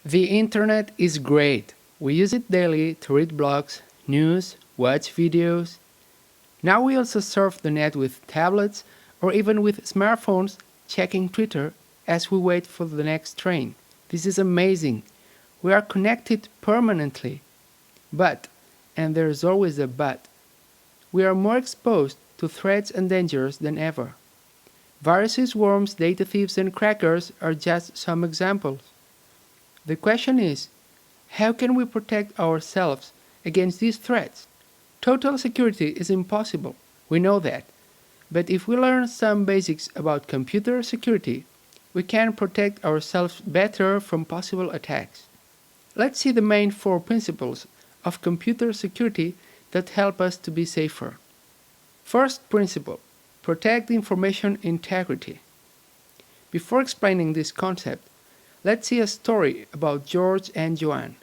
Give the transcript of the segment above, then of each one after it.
The internet is great. We use it daily to read blogs, news, watch videos. Now we also surf the net with tablets or even with smartphones, checking Twitter as we wait for the next train. This is amazing. We are connected permanently. But, and there is always a but, we are more exposed to threats and dangers than ever. Viruses, worms, data thieves, and crackers are just some examples. The question is, how can we protect ourselves against these threats? Total security is impossible, we know that. But if we learn some basics about computer security, we can protect ourselves better from possible attacks. Let's see the main four principles of computer security that help us to be safer. First principle, protect information integrity. Before explaining this concept, let's see a story about George and Joanne.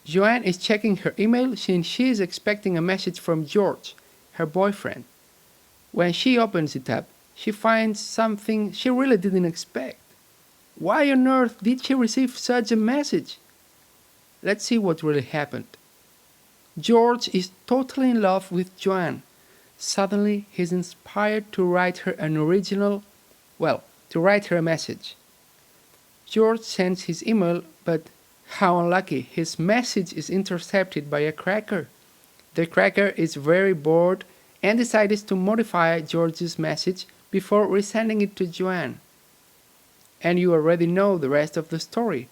Joanne is checking her email since she is expecting a message from George, her boyfriend. When she opens it up, she finds something she really didn't expect. Why on earth did she receive such a message? Let's see what really happened. George is totally in love with Joanne. Suddenly, he's inspired to write her a message. George sends his email, but how unlucky, his message is intercepted by a cracker. The cracker is very bored and decides to modify George's message before resending it to Joanne. And you already know the rest of the story.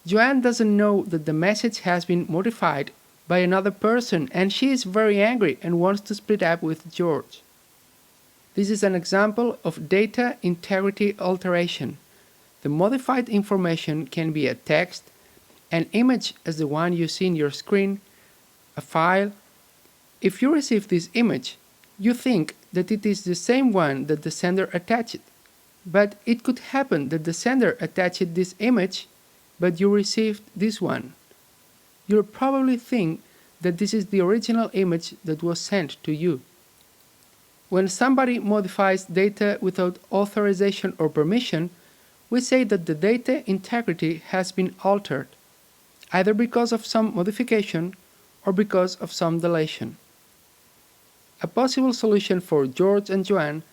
Joanne doesn't know that the message has been modified by another person and she is very angry and wants to split up with George. This is an example of data integrity alteration. The modified information can be a text, an image as the one you see in your screen, a file. If you receive this image, you think that it is the same one that the sender attached. But it could happen that the sender attached this image, but you received this one. You'll probably think that this is the original image that was sent to you. When somebody modifies data without authorization or permission, we say that the data integrity has been altered, either because of some modification or because of some deletion. A possible solution for George and Joanne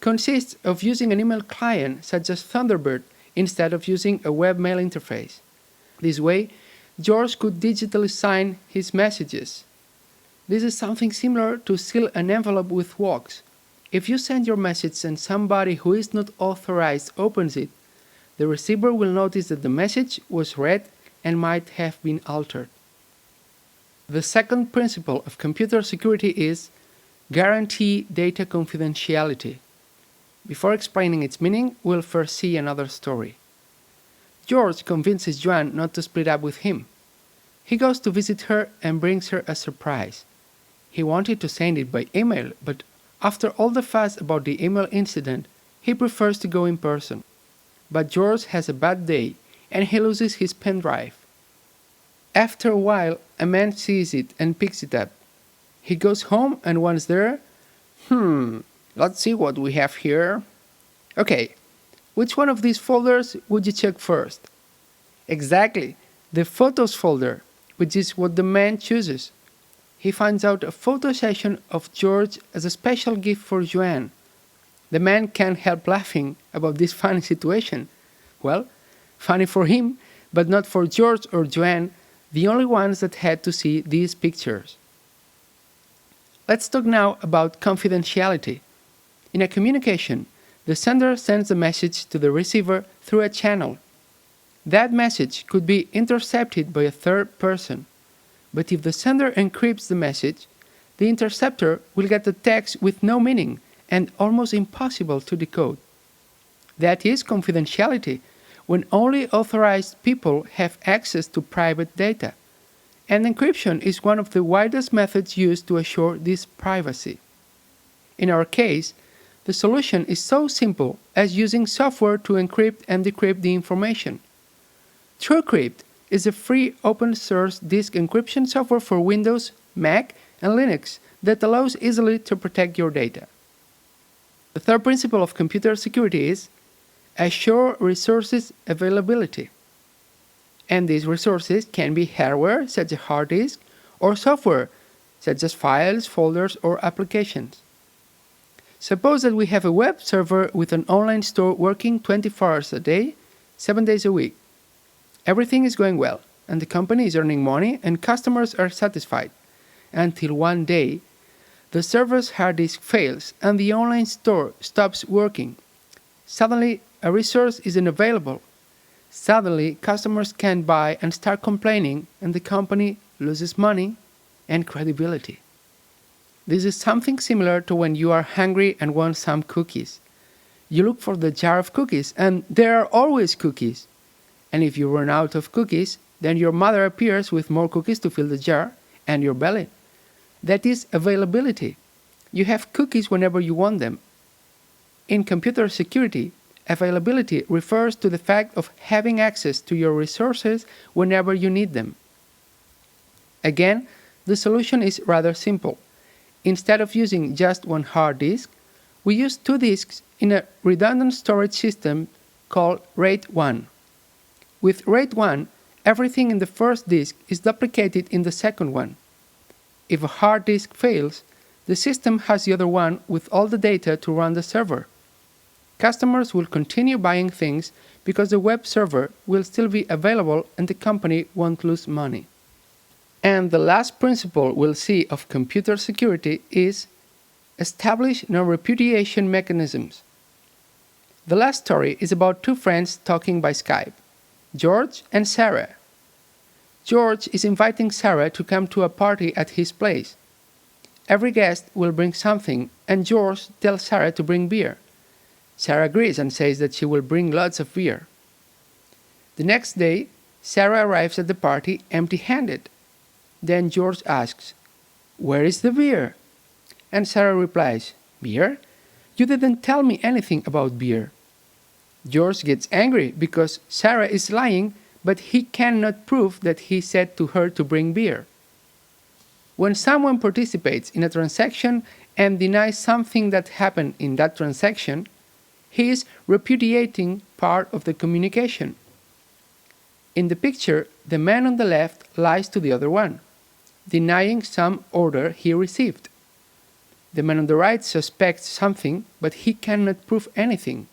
consists of using an email client such as Thunderbird instead of using a webmail interface. This way, George could digitally sign his messages. This is something similar to seal an envelope with wax. If you send your message and somebody who is not authorized opens it, the receiver will notice that the message was read and might have been altered. The second principle of computer security is guarantee data confidentiality. Before explaining its meaning, we'll first see another story. George convinces Joanne not to split up with him. He goes to visit her and brings her a surprise. He wanted to send it by email, but after all the fuss about the email incident, he prefers to go in person. But George has a bad day and he loses his pen drive. After a while, a man sees it and picks it up. He goes home and once there, let's see what we have here. Okay, which one of these folders would you check first? Exactly, the photos folder, which is what the man chooses. He finds out a photo session of George as a special gift for Joanne. The man can't help laughing about this funny situation. Well, funny for him, but not for George or Joanne, the only ones that had to see these pictures. Let's talk now about confidentiality. In a communication, the sender sends a message to the receiver through a channel. That message could be intercepted by a third person. But if the sender encrypts the message, the interceptor will get a text with no meaning and almost impossible to decode. That is confidentiality, when only authorized people have access to private data. And encryption is one of the widest methods used to assure this privacy. In our case, the solution is so simple as using software to encrypt and decrypt the information. TrueCrypt is a free open-source disk encryption software for Windows, Mac, and Linux that allows easily to protect your data. The third principle of computer security is assure resources availability. And these resources can be hardware, such as hard disk, or software, such as files, folders, or applications. Suppose that we have a web server with an online store working 24 hours a day, 7 days a week. Everything is going well, and the company is earning money and customers are satisfied. Until one day, the server's hard disk fails and the online store stops working. Suddenly, a resource isn't available. Suddenly, customers can't buy and start complaining, and the company loses money and credibility. This is something similar to when you are hungry and want some cookies. You look for the jar of cookies, and there are always cookies. And if you run out of cookies, then your mother appears with more cookies to fill the jar and your belly. That is availability. You have cookies whenever you want them. In computer security, availability refers to the fact of having access to your resources whenever you need them. Again, the solution is rather simple. Instead of using just one hard disk, we use 2 disks in a redundant storage system called RAID 1. With RAID 1, everything in the first disk is duplicated in the second one. If a hard disk fails, the system has the other one with all the data to run the server. Customers will continue buying things because the web server will still be available and the company won't lose money. And the last principle we'll see of computer security is establish non-repudiation mechanisms. The last story is about 2 friends talking by Skype, George and Sarah. George is inviting Sarah to come to a party at his place. Every guest will bring something, and George tells Sarah to bring beer. Sarah agrees and says that she will bring lots of beer. The next day, Sarah arrives at the party empty-handed. Then George asks, "Where is the beer?" And Sarah replies, "Beer? You didn't tell me anything about beer." George gets angry because Sarah is lying, but he cannot prove that he said to her to bring beer. When someone participates in a transaction and denies something that happened in that transaction, he is repudiating part of the communication. In the picture, the man on the left lies to the other one, denying some order he received. The man on the right suspects something, but he cannot prove anything.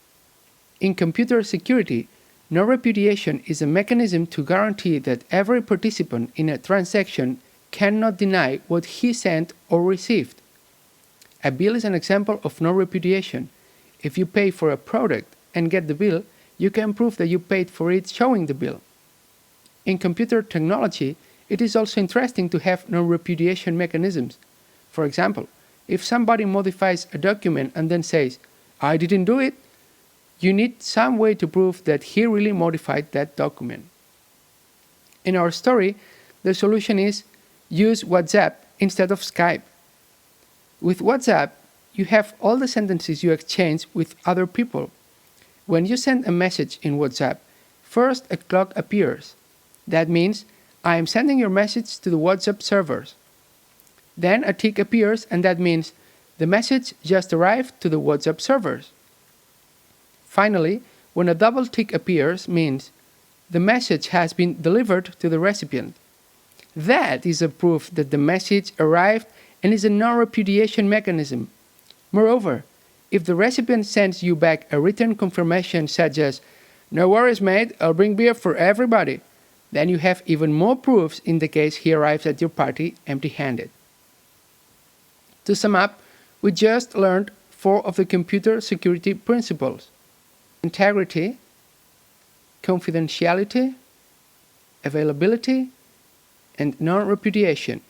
In computer security, non-repudiation is a mechanism to guarantee that every participant in a transaction cannot deny what he sent or received. A bill is an example of non-repudiation. If you pay for a product and get the bill, you can prove that you paid for it showing the bill. In computer technology, it is also interesting to have non-repudiation mechanisms. For example, if somebody modifies a document and then says, "I didn't do it," you need some way to prove that he really modified that document. In our story, the solution is use WhatsApp instead of Skype. With WhatsApp, you have all the sentences you exchange with other people. When you send a message in WhatsApp, first a clock appears. That means I am sending your message to the WhatsApp servers. Then a tick appears, and that means the message just arrived to the WhatsApp servers. Finally, when a double tick appears, means the message has been delivered to the recipient. That is a proof that the message arrived and is a non-repudiation mechanism. Moreover, if the recipient sends you back a written confirmation such as, "No worries mate, I'll bring beer for everybody," then you have even more proofs in the case he arrives at your party empty-handed. To sum up, we just learned 4 of the computer security principles: integrity, confidentiality, availability, and non-repudiation.